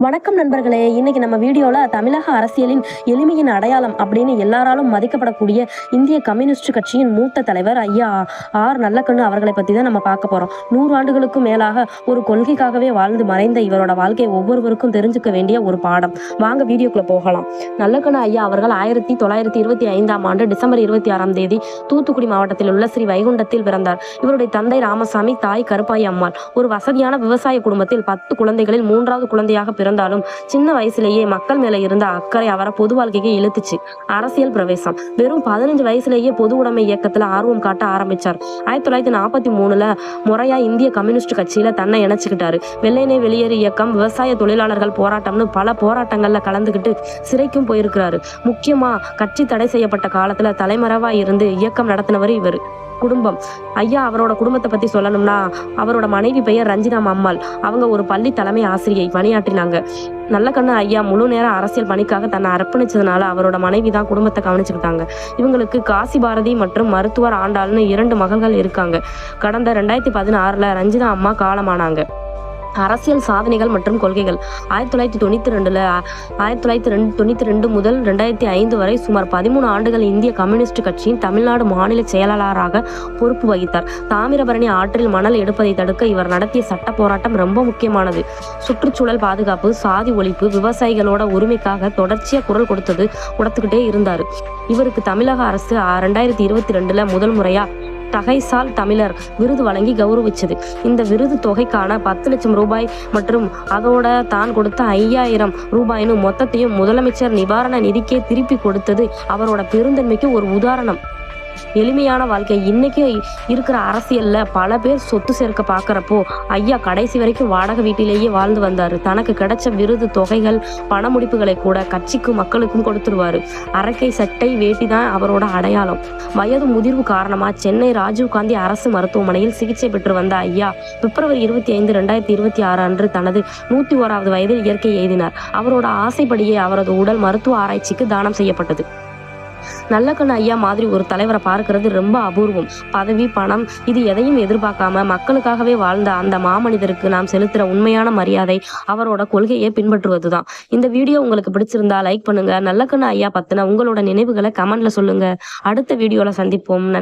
வணக்கம் நண்பர்களே. இன்னைக்கு நம்ம வீடியோல தமிழக அரசியலின் எளிமையின் அடையாளம் அப்படின்னு எல்லாராலும் மதிக்கப்படக்கூடிய இந்திய கம்யூனிஸ்ட் கட்சியின் மூத்த தலைவர் ஐயா ஆர் நல்லக்கண்ணு அவர்களை பத்தி தான் நம்ம பார்க்க போறோம். 100 ஆண்டுகளுக்கும் மேலாக ஒரு கொள்கைக்காகவே வாழ்ந்து மறைந்த இவரோட வாழ்க்கை ஒவ்வொருவருக்கும் தெரிஞ்சுக்க வேண்டிய ஒரு பாடம். வாங்க வீடியோக்குள்ள போகலாம். நல்லக்கண்ணு ஐயா அவர்கள் 1925ஆம் ஆண்டு டிசம்பர் 26ஆம் தேதி தூத்துக்குடி மாவட்டத்தில் உள்ள ஸ்ரீ வைகுண்டத்தில் பிறந்தார். இவருடைய தந்தை ராமசாமி, தாய் கருப்பாயி அம்மாள். ஒரு வசதியான விவசாய குடும்பத்தில் 10 குழந்தைகளில் 3வது குழந்தையாக பிறந்தாலும் சின்ன வயசுலேயே மக்கள் மேல இருந்த அக்கறை அவரை பொது வாழ்க்கைக்கு இழுத்துச்சு. அரசியல் பிரவேசம் வெறும் 15 வயசுலேயே பொது உடைமை இயக்கத்துல ஆர்வம் காட்ட ஆரம்பிச்சார். 1943ல முறையா இந்திய கம்யூனிஸ்ட் கட்சியில தன்னை இணைச்சுக்கிட்டாரு. வெள்ளையனே வெளியேறு இயக்கம், விவசாய தொழிலாளர்கள் போராட்டம்னு பல போராட்டங்கள்ல கலந்துகிட்டு சிறைக்கும் போயிருக்கிறாரு. முக்கியமா கட்சி தடை செய்யப்பட்ட காலத்துல தலைமறைவா இருந்து இயக்கம் நடத்தினவர் இவர். குடும்பம் ஐயா அவரோட குடும்பத்தை பத்தி சொல்லணும்னா, அவரோட மனைவி பெயர் ரஞ்சிதா அம்மாள். அவங்க ஒரு பள்ளி தலைமை ஆசிரியை பணியாற்றினாங்க. நல்லக்கண்ணு ஐயா முழு நேர அரசியல் பணிக்காக தன்னை அர்ப்பணிச்சதுனால அவரோட மனைவி தான் குடும்பத்தை கவனிச்சுக்கிட்டாங்க. இவங்களுக்கு காசி பாரதி மற்றும் மருத்துவர் ஆண்டாள்னு 2 மகள்கள் இருக்காங்க. கடந்த 2016ல ரஞ்சிதா அம்மா காலமானாங்க. அரசியல் சாதனைகள் மற்றும் கொள்கைகள் 1992 முதல் 2005 வரை சுமார் 13 ஆண்டுகள் இந்திய கம்யூனிஸ்ட் கட்சியின் தமிழ்நாடு மாநில செயலாளராக பொறுப்பு வகித்தார். தாமிரபரணி ஆற்றில் மணல் எடுப்பதை தடுக்க இவர் நடத்திய சட்ட போராட்டம் ரொம்ப முக்கியமானது. சுற்றுச்சூழல் பாதுகாப்பு, சாதி ஒழிப்பு, விவசாயிகளோட உரிமைக்காக தொடர்ச்சியா குரல் கொடுத்துக்கிட்டே இருந்தாரு. இவருக்கு தமிழக அரசு 2022ல முதல் முறையா தகைசால் தமிழர் விருது வழங்கி கௌரவிச்சது. இந்த விருது தொகைக்கான 10 லட்சம் ரூபாய் மற்றும் அதோட தான் கொடுத்த 5000 ரூபாய்னு மொத்தத்தையும் முதலமைச்சர் நிவாரண நிதிக்கே திருப்பி கொடுத்தது அவரோட பெருந்தன்மைக்கு ஒரு உதாரணம். எளிமையான வாழ்க்கை. இன்னைக்கு இருக்கிற அரசியல்ல பல பேர் சொத்து சேர்க்க பாக்குறப்போ ஐயா கடைசி வரைக்கும் வாடகை வீட்டிலேயே வாழ்ந்து வந்தாரு. தனக்கு கிடைச்ச விருது தொகைகள், பண முடிப்புகளை கூட கட்சிக்கும் மக்களுக்கும் கொடுத்துருவாரு. அரக்கை சட்டை வேட்டி தான் அவரோட அடையாளம். வயது முதிர்வு காரணமா சென்னை ராஜீவ்காந்தி அரசு மருத்துவமனையில் சிகிச்சை பெற்று வந்த ஐயா பிப்ரவரி 25, 2026 அன்று தனது 101வது வயதில் இயற்கை எய்தினார். அவரோட ஆசைப்படியே அவரது உடல் மருத்துவ ஆராய்ச்சிக்கு தானம் செய்யப்பட்டது. நல்லக்கண்ணு ஐயா மாதிரி ஒரு தலைவரை பார்க்கிறது ரொம்ப அபூர்வம். பதவி, பணம் இது எதையும் எதிர்பார்க்காம மக்களுக்காகவே வாழ்ந்த அந்த மாமனிதருக்கு நாம் செலுத்துற உண்மையான மரியாதை அவரோட கொள்கையை பின்பற்றுவதுதான். இந்த வீடியோ உங்களுக்கு பிடிச்சிருந்தா லைக் பண்ணுங்க. நல்லக்கண்ணு ஐயா பத்தின உங்களோட நினைவுகளை கமெண்ட்ல சொல்லுங்க. அடுத்த வீடியோல சந்திப்போம். நன்றி.